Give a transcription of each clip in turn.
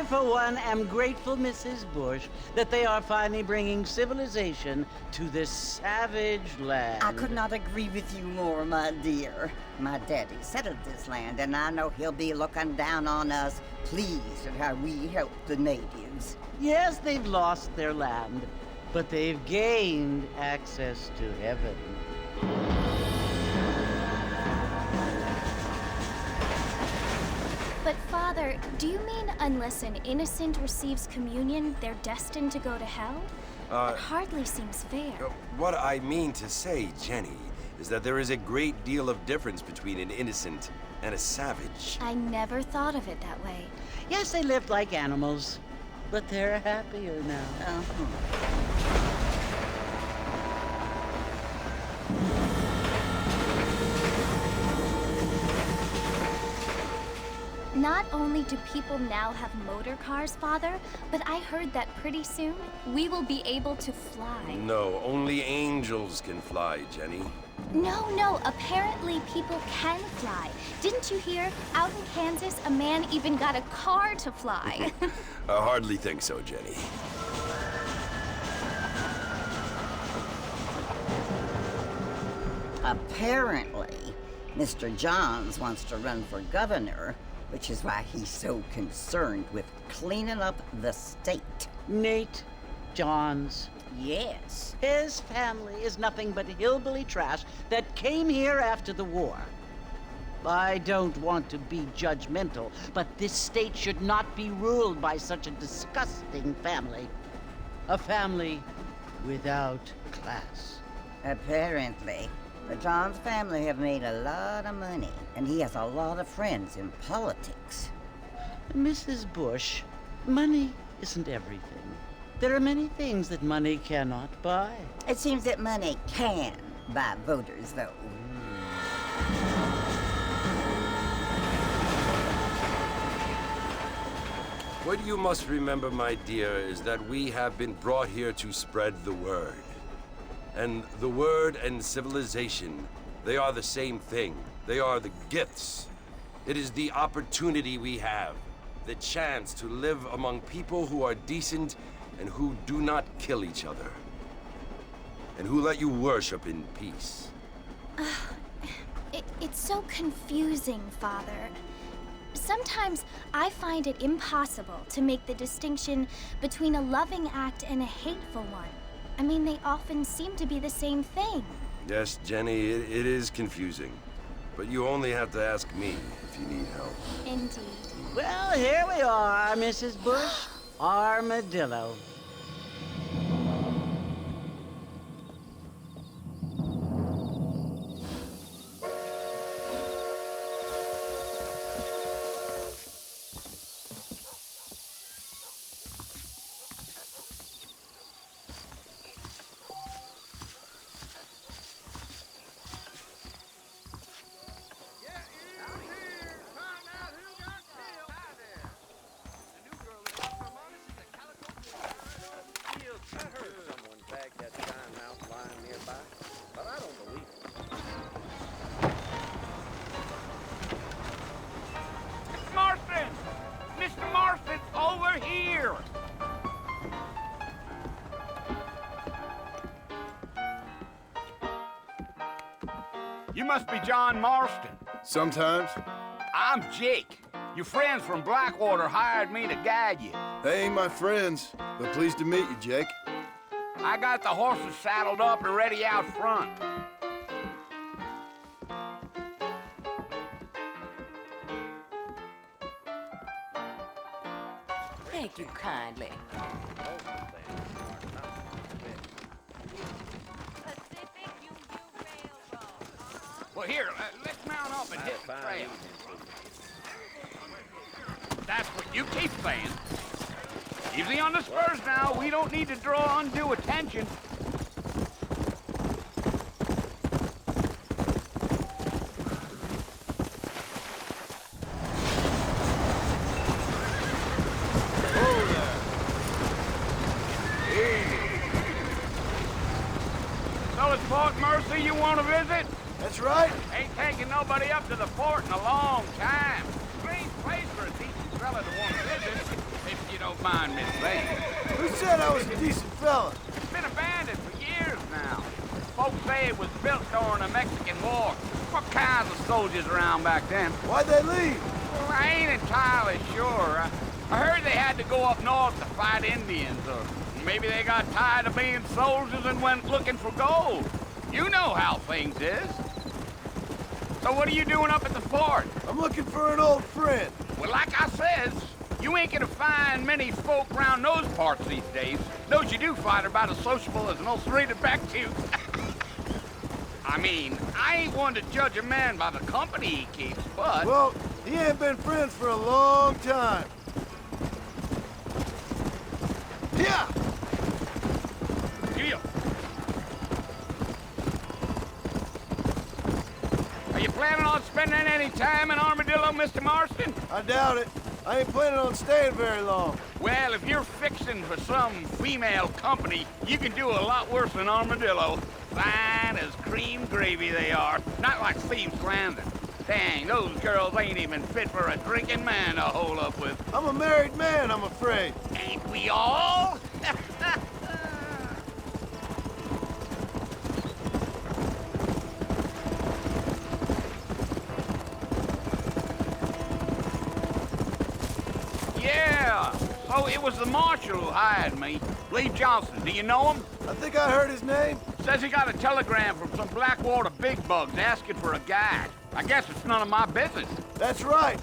for one, am grateful, Mrs. Bush, that they are finally bringing civilization to this savage land. I could not agree with you more, my dear. My daddy settled this land, and I know he'll be looking down on us, pleased at how we help the natives. Yes, they've lost their land, but they've gained access to heaven. But Father, do you mean unless an innocent receives communion, they're destined to go to hell? It hardly seems fair. What I mean to say, Jenny, is that there is a great deal of difference between an innocent and a savage. I never thought of it that way. Yes, they lived like animals, but they're happier now. Not only do people now have motor cars, Father, but I heard that pretty soon we will be able to fly. No, only angels can fly, Jenny. No, apparently people can fly. Didn't you hear? Out in Kansas, a man even got a car to fly. I hardly think so, Jenny. Apparently, Mr. Johns wants to run for governor, which is why he's so concerned with cleaning up the state. Nate Johns. Yes. His family is nothing but hillbilly trash that came here after the war. I don't want to be judgmental, but this state should not be ruled by such a disgusting family. A family without class. Apparently. The Johns family have made a lot of money, and he has a lot of friends in politics. Mrs. Bush, money isn't everything. There are many things that money cannot buy. It seems that money can buy voters, though. What you must remember, my dear, is that we have been brought here to spread the word. And the word and civilization, they are the same thing. They are the gifts. It is the opportunity we have, the chance to live among people who are decent and who do not kill each other, and who let you worship in peace. It's so confusing, Father. Sometimes I find it impossible to make the distinction between a loving act and a hateful one. I mean, they often seem to be the same thing. Yes, Jenny, it is confusing. But you only have to ask me if you need help. Indeed. Well, here we are, Mrs. Bush. Armadillo. Mr. Marston, over here! You must be John Marston. Sometimes. I'm Jake. Your friends from Blackwater hired me to guide you. They ain't my friends, but pleased to meet you, Jake. I got the horses saddled up and ready out front. Thank you kindly. Well, here, let's mount up and hit the trail. That's what you keep saying. Easy on the spurs now. We don't need to draw undue attention. So it's Fort Mercy you want to visit? That's right. Ain't taking nobody up to the fort in a long time. Strange place for a decent fella to want to visit. If said I was a decent fella. It's been abandoned for years now. Folks say it was built during the Mexican War. What kinds of soldiers around back then? Why'd they leave? Well, I ain't entirely sure. I heard they had to go up north to fight Indians, or maybe they got tired of being soldiers and went looking for gold. You know how things is. So what are you doing up at the fort? I'm looking for an old friend. Well, like I says, you ain't gonna find many folk around those parts these days. Those you do find are about as sociable as an ulcerated back tooth. I mean, I ain't one to judge a man by the company he keeps, but... Well, he ain't been friends for a long time. Yeah! Deal. Are you planning on spending any time in Armadillo, Mr. Marston? I doubt it. I ain't planning on staying very long. Well, if you're fixing for some female company, you can do a lot worse than Armadillo. Fine as cream gravy they are. Not like Thieves Landing. Dang, those girls ain't even fit for a drinking man to hole up with. I'm a married man, I'm afraid. Ain't we all? Yeah, so it was the marshal who hired me. Lee Johnson, do you know him? I think I heard his name. Says he got a telegram from some Blackwater big bugs asking for a guide. I guess it's none of my business. That's right.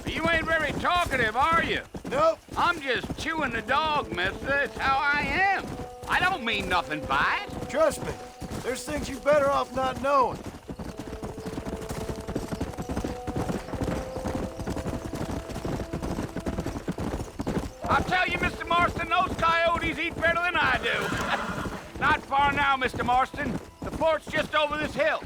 You ain't very talkative, are you? Nope. I'm just chewing the dog, mister. It's how I am. I don't mean nothing by it. Trust me. There's things you better off not knowing. I'll tell you, Mr. Marston, those coyotes eat better than I do. Not far now, Mr. Marston. The fort's just over this hill.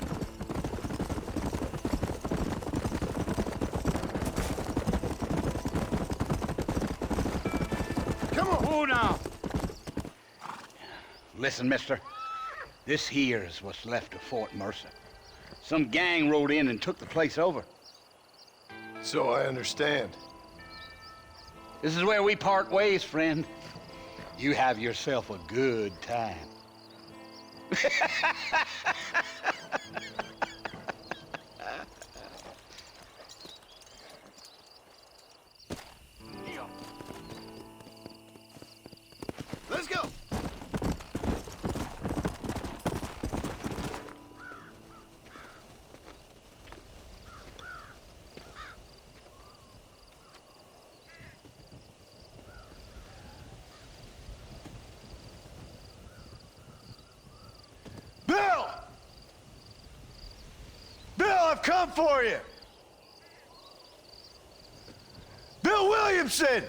Come on. Oh, now. Listen, mister. This here is what's left of Fort Mercer. Some gang rode in and took the place over. So I understand. This is where we part ways, friend. You have yourself a good time. Let's go. Bill! Bill, I've come for you! Bill Williamson!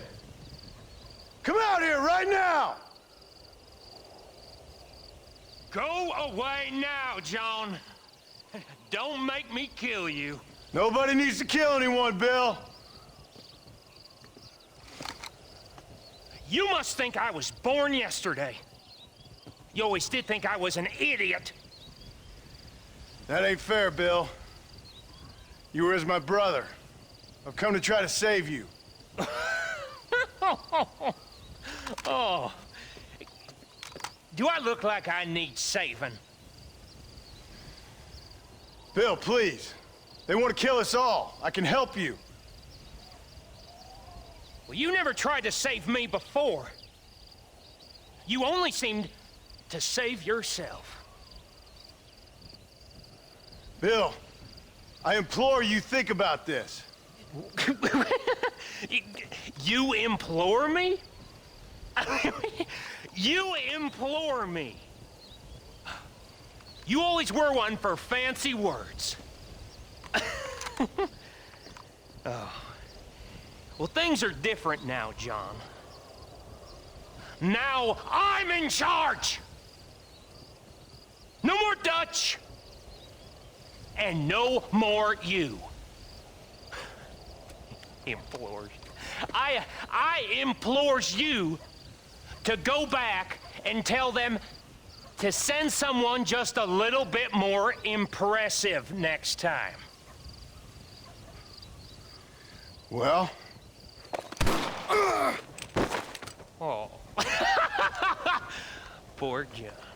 Come out here right now! Go away now, John. Don't make me kill you. Nobody needs to kill anyone, Bill. You must think I was born yesterday. You always did think I was an idiot. That ain't fair, Bill. You were as my brother. I've come to try to save you. Oh. Do I look like I need saving? Bill, please. They want to kill us all. I can help you. Well, you never tried to save me before. You only seemed to save yourself. Bill, I implore you think about this. You implore me? You implore me. You always were one for fancy words. Oh. Well, things are different now, John. Now I'm in charge! No more Dutch! And no more you. Implores. I implores you to go back and tell them to send someone just a little bit more impressive next time. Well? Oh. Poor John.